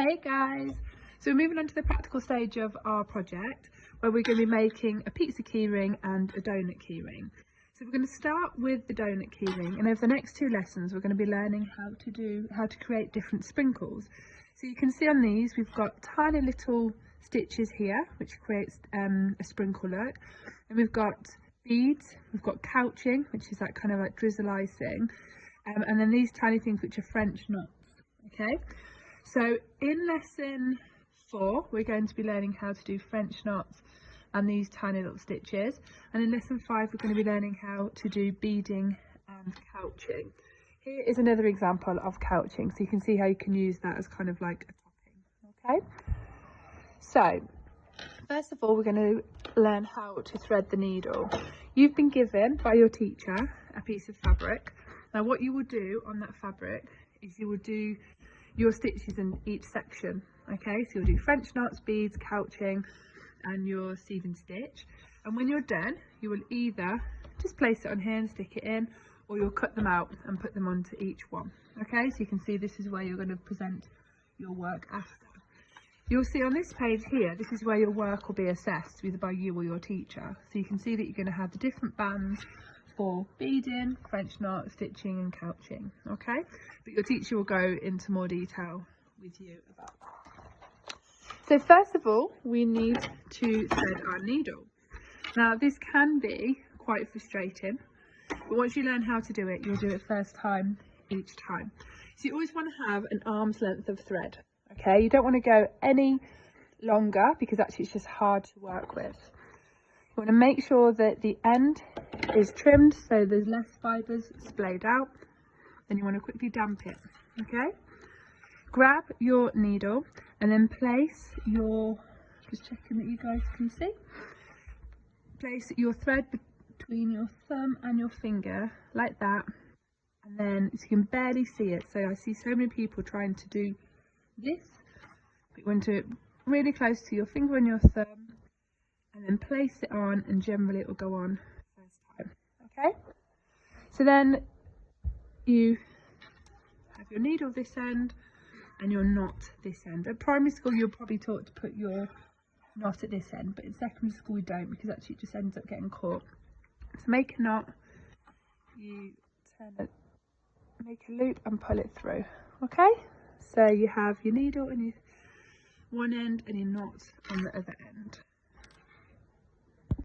Hey guys! So we're moving on to the practical stage of our project where we're going to be making a pizza keyring and a donut keyring. So we're going to start with the donut keyring, and over the next two lessons we're going to be learning how to create different sprinkles. So you can see on these we've got tiny little stitches here which creates a sprinkle look, and we've got beads, we've got couching, which is that kind of like drizzle icing, and then these tiny things which are French knots. Okay, so in lesson 4 we're going to be learning how to do French knots and these tiny little stitches, and in lesson 5 we're going to be learning how to do beading and couching. Here is another example of couching, so you can see how you can use that as kind of like a topping. Okay, so first of all we're going to learn how to thread the needle. You've been given by your teacher a piece of fabric. Now what you will do on that fabric is you will do your stitches in each section. Okay, so you'll do French knots, beads, couching and your seam stitch, and when you're done you will either just place it on here and stick it in, or you'll cut them out and put them onto each one. Okay, so you can see this is where you're going to present your work after. You'll see on this page here, this is where your work will be assessed either by you or your teacher. So you can see that you're going to have the different bands for beading, French knot, stitching and couching. Okay, but your teacher will go into more detail with you about that. So first of all we need to thread our needle. Now this can be quite frustrating, but once you learn how to do it, you'll do it first time each time. So you always want to have an arm's length of thread. Okay, you don't want to go any longer because actually it's just hard to work with. You want to make sure that the end is trimmed so there's less fibres splayed out. Then you want to quickly damp it. Okay, grab your needle and then place your, just checking that you guys can see, place your thread between your thumb and your finger like that, and then you can barely see it. So I see so many people trying to do this, but you want it really close to your finger and your thumb, and then place it on, and generally it will go on first time. Okay, so then you have your needle this end and your knot this end. At primary school you're probably taught to put your knot at this end, but in secondary school we don't, because actually it just ends up getting caught. To make a knot, you make a loop and pull it through. Okay, so you have your needle and your one end and your knot on the other end.